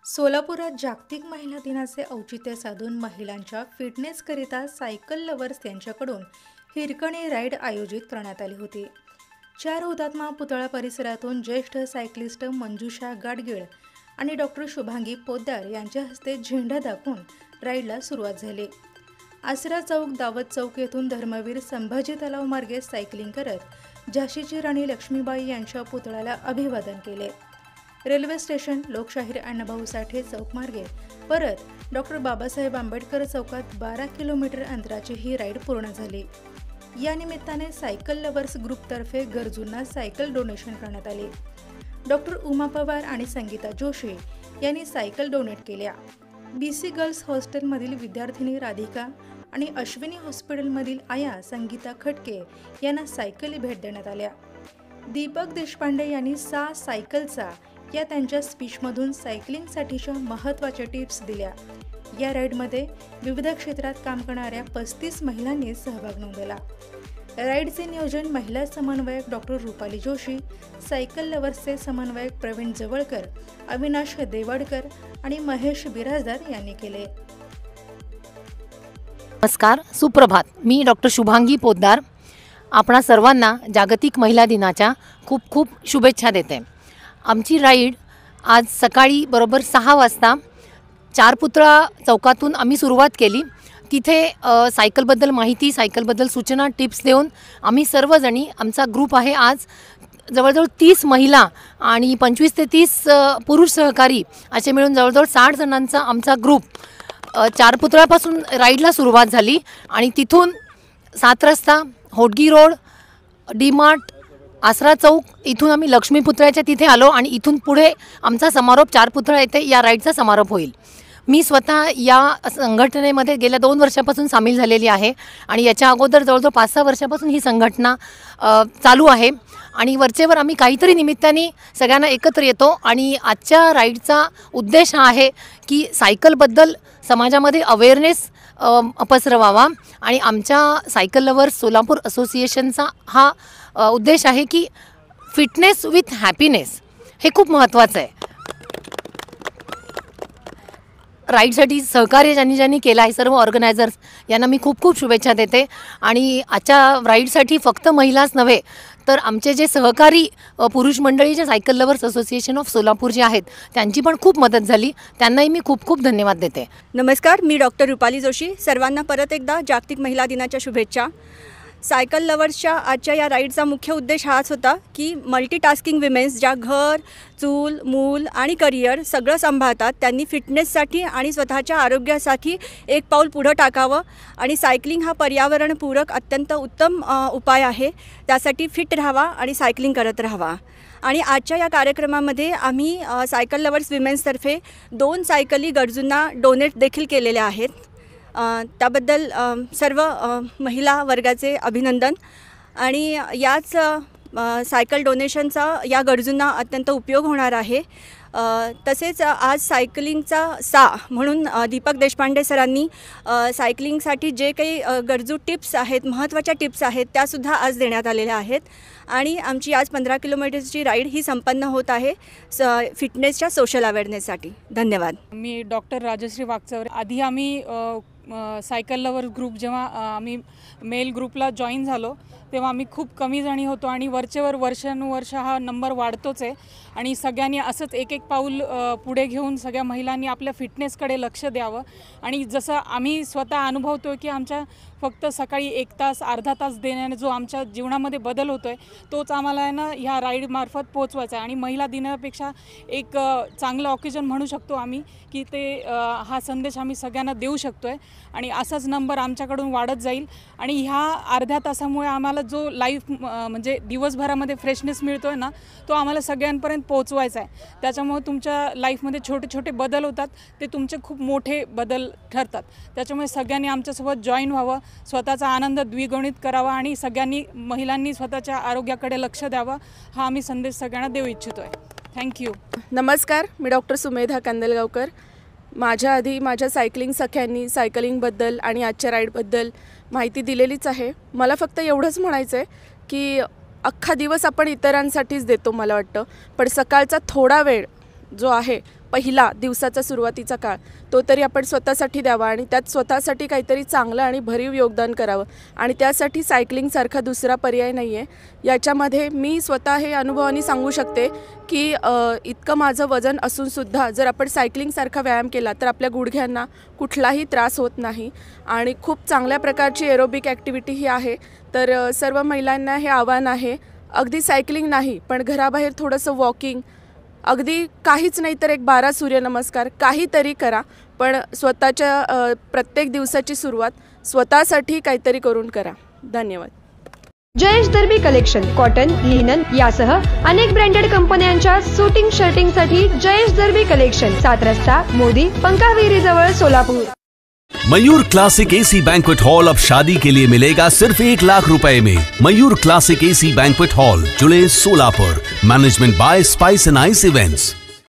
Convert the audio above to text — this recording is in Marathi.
सोलापुरात जागतिक महिला दिनाचे औचित्य साधून महिलांच्या फिटनेसकरिता सायकल लवर्स यांच्याकडून हिरकणी राईड आयोजित करण्यात आली होती। 4 हुतात्मा पुतळा परिसरातून ज्येष्ठ सायकलिस्ट मंजुषा गाडगीळ आणि डॉक्टर शुभांगी पोद्दार यांच्या हस्ते झेंडा दाखवून राईडला सुरुवात झाली। आसरा चौक दावत चौक येथून धर्मवीर संभाजी तलाव मार्गे सायकलिंग करत झाशीची राणी लक्ष्मीबाई यांच्या पुतळ्याला अभिवादन केले। रेल्वे स्टेशन लोकशाहीर अण्णाभाऊ साठे चौक मार्गे परत डॉक्टर बाबासाहेब आंबेडकर चौकात 12 किलोमीटर अंतराची ही राईड पूर्ण झाली। या निमित्ताने सायकल लवर्स ग्रुपतर्फे गरजूंना सायकल डोनेशन करण्यात आले। डॉक्टर उमा पवार आणि संगीता जोशी यांनी सायकल डोनेट केल्या। BC गर्ल्स हॉस्टेलमधील विद्यार्थिनी राधिका आणि अश्विनी हॉस्पिटलमधील आया संगीता खटके यांना सायकली भेट देण्यात आल्या। दीपक देशपांडे यांनी सा सायकलचा या त्यांच्या स्पीचमधून सायकलिंगसाठीच्या महत्त्वाच्या टिप्स दिल्या। या राईडमध्ये विविध क्षेत्रात काम करणाऱ्या 35 महिलांनी सहभाग नोंदवला। राईडचे नियोजन महिला समन्वयक डॉक्टर रुपाली जोशी, सायकल लवर्सचे समन्वयक प्रवीण जवळकर, अविनाश देवाडकर आणि महेश बिराजदार यांनी केले। नमस्कार, सुप्रभात। मी डॉक्टर शुभांगी पोद्दार आपणा सर्वांना जागतिक महिला दिनाच्या खूप खूप शुभेच्छा देते। आमची राईड आज सकाळी बरोबर 6 वाजता चारपुतळा चौकातून आम्ही सुरुवात केली। तिथे सायकलबद्दल माहिती, सायकलबद्दल सूचना, टिप्स देऊन आम्ही सर्वजणी, आमचा ग्रुप आहे आज जवळजवळ 30 महिला आणि 25 ते 30 पुरुष सहकारी असे मिळून जवळजवळ 60 जणांचा आमचा ग्रुप चारपुतळ्यापासून राईडला सुरुवात झाली आणि तिथून 7 रस्ता, होडगी रोड, डीमार्ट, आसरा चौक इथून आम्ही लक्ष्मी पुतळ्याच्या तिथे आलो आणि इथून पुढे आमचा समारोप चारपुतळा येथे या राईडचा समारोप होईल। मी स्वतः या संघटनेमध्ये गेल्या 2 वर्षापासून सामील झालेली आहे आणि याच्या अगोदर जवळजवळ 5-6 वर्षापासून ही संघटना चालू आहे आणि वरचेवर आम्ही काहीतरी निमित्ताने सगळ्यांना एकत्र येतो आणि आजच्या राईडचा उद्देश हा आहे की सायकलबद्दल समाजामध्ये अवेअरनेस पसरवावा आणि आमच्या सायकल लवर्स सोलापूर असोसिएशनचा हा उद्देश आहे की फिटनेस विथ हॅपीनेस हे खूप महत्त्वाचं आहे। राईडसाठी सहकार्य ज्यांनी केलं आहे सर्व ऑर्गनायझर्स यांना मी खूप खूप शुभेच्छा देते आणि आजच्या राईडसाठी फक्त महिलाच नव्हे तर आमचे जे सहकारी पुरुष मंडळी जे cycle lovers association of Solapur जे आहेत त्यांची पण खूप मदत झाली, त्यांनाही मी खूप खूप धन्यवाद देते। नमस्कार, मी डॉक्टर रुपाली जोशी। सर्वांना परत एकदा जागतिक महिला दिनाच्या शुभेच्छा। सायकल लवर्सच्या आजच्या या राईडचा मुख्य उद्देश हाच होता की मल्टीटास्किंग विमेन्स ज्या घर, चूल, मूल आणि करिअर सगळं सांभाळतात त्यांनी फिटनेससाठी आणि स्वतःच्या आरोग्यासाठी एक पाऊल पुढं टाकावं आणि सायकलिंग हा पर्यावरणपूरक अत्यंत उत्तम उपाय आहे। त्यासाठी फिट राहावा आणि सायकलिंग करत राहावा। आणि आजच्या या कार्यक्रमामध्ये आम्ही सायकल लवर्स विमेन्सतर्फे 2 सायकली गरजूंना डोनेट देखील केलेल्या आहेत। त्याबद्दल सर्व महिला वर्गाचे अभिनंदन आणि याच सायकल डोनेशनचा या गरजूंना अत्यंत उपयोग होणार आहे। तसेच आज सायकलिंगचा सा म्हणून दीपक देशपांडे सरांनी सायकलिंगसाठी जे काही गरजू टिप्स आहेत, महत्त्वाच्या टिप्स आहेत त्यासुद्धा आज देण्यात आलेल्या आहेत आणि आमची आज 15 किलोमीटरची राईड ही संपन्न होत आहे फिटनेसच्या सोशल अवेअरनेससाठी। धन्यवाद। मी डॉक्टर राजश्री वागचौरे। आधी आम्ही सायकल लवर ग्रुप जेव्हा आम्ही मेल ग्रुपला जॉईन झालो तेव्हा आम्ही खूप कमी जणी होतो आणि वरचेवर वर्षानुवर्ष हा नंबर वाढतोच आहे आणि सगळ्यांनी असंच एक पाऊल पुढे घेऊन सगळ्या महिलांनी आपल्या फिटनेसकडे लक्ष द्यावं आणि जसं आम्ही स्वतः अनुभवतो की आमच्या फक्त सकाळी 1 तास अर्धा तास देण्याने जो आमच्या जीवनामध्ये बदल होतो आहे तोच आम्हाला ना ह्या राईडमार्फत पोचवायचा आहे आणि महिला दिनापेक्षा एक चांगलं ऑकेजन म्हणू शकतो आम्ही की ते हा संदेश आम्ही सगळ्यांना देऊ शकतो आहे आणि असाच नंबर आमच्याकडून वाढत जाईल आणि ह्या अर्ध्या तासामुळे आम्हाला जो लाईफ म्हणजे दिवसभरामध्ये फ्रेशनेस मिळतो आहे ना तो आम्हाला सगळ्यांपर्यंत पोहोचवायचा आहे। त्याच्यामुळे तुमच्या लाईफमध्ये छोटे छोटे बदल होतात, ते तुमचे खूप मोठे बदल ठरतात। त्याच्यामुळे सगळ्यांनी आमच्यासोबत जॉईन व्हावं, स्वतःचा आनंद द्विगुणित करावा आणि सगळ्यांनी महिलांनी स्वतःच्या आरोग्याकडे लक्ष द्यावं हा आम्ही संदेश सगळ्यांना देऊ इच्छितो आहे। थँक्यू। नमस्कार, मी डॉक्टर सुमेधा कांदलगावकर। माझ्या आधी माझ्या सायकलिंग सख्यांनी सायकलिंगबद्दल आणि आजच्या राईडबद्दल माहिती दिलेलीच आहे। मला फक्त एवढंच म्हणायचं आहे की अख्खा दिवस आपण इतरांसाठीच देतो मला वाटतं, पण सकाळचा थोडा वेळ जो आहे पहिला दिवसाचा सुरुवातीचा काळ तो तरी आपण स्वतःसाठी द्यावा आणि त्यात स्वतःसाठी काहीतरी चांगलं आणि भरीव योगदान करावं आणि त्यासाठी सायकलिंगसारखा दुसरा पर्याय नाही आहे. याच्यामध्ये मी स्वतः हे अनुभवाने सांगू शकते की इतकं माझं वजन असूनसुद्धा जर आपण सायकलिंगसारखा व्यायाम केला तर आपल्या गुडघ्यांना कुठलाही त्रास होत नाही आणि खूप चांगल्या प्रकारची एरोबिक ॲक्टिव्हिटी ही आहे. तर सर्व महिलांना हे आव्हान आहे, अगदी सायकलिंग नाही पण घराबाहेर थोडंसं वॉकिंग, अगदी काहीच नाही तर एक 12 सूर्यनमस्कार काहीतरी करा, पण स्वतःच्या प्रत्येक दिवसाची सुरुवात स्वतःसाठी काहीतरी करून करा. धन्यवाद. जयेश दर्बी कलेक्शन कॉटन, लिनन यासह अनेक ब्रँडेड कंपन्यांच्या सूटिंग शर्टिंगसाठी जयेश दर्बी कलेक्शन, 7 रस्ता मोदी पंकाविरी जवळ Solapur. Mayur classic AC banquet hall अब शादी के लिए मिलेगा सिर्फ 1 लाख रुपए में. Mayur classic AC banquet hall, July Solapur. Management by spice end ice events.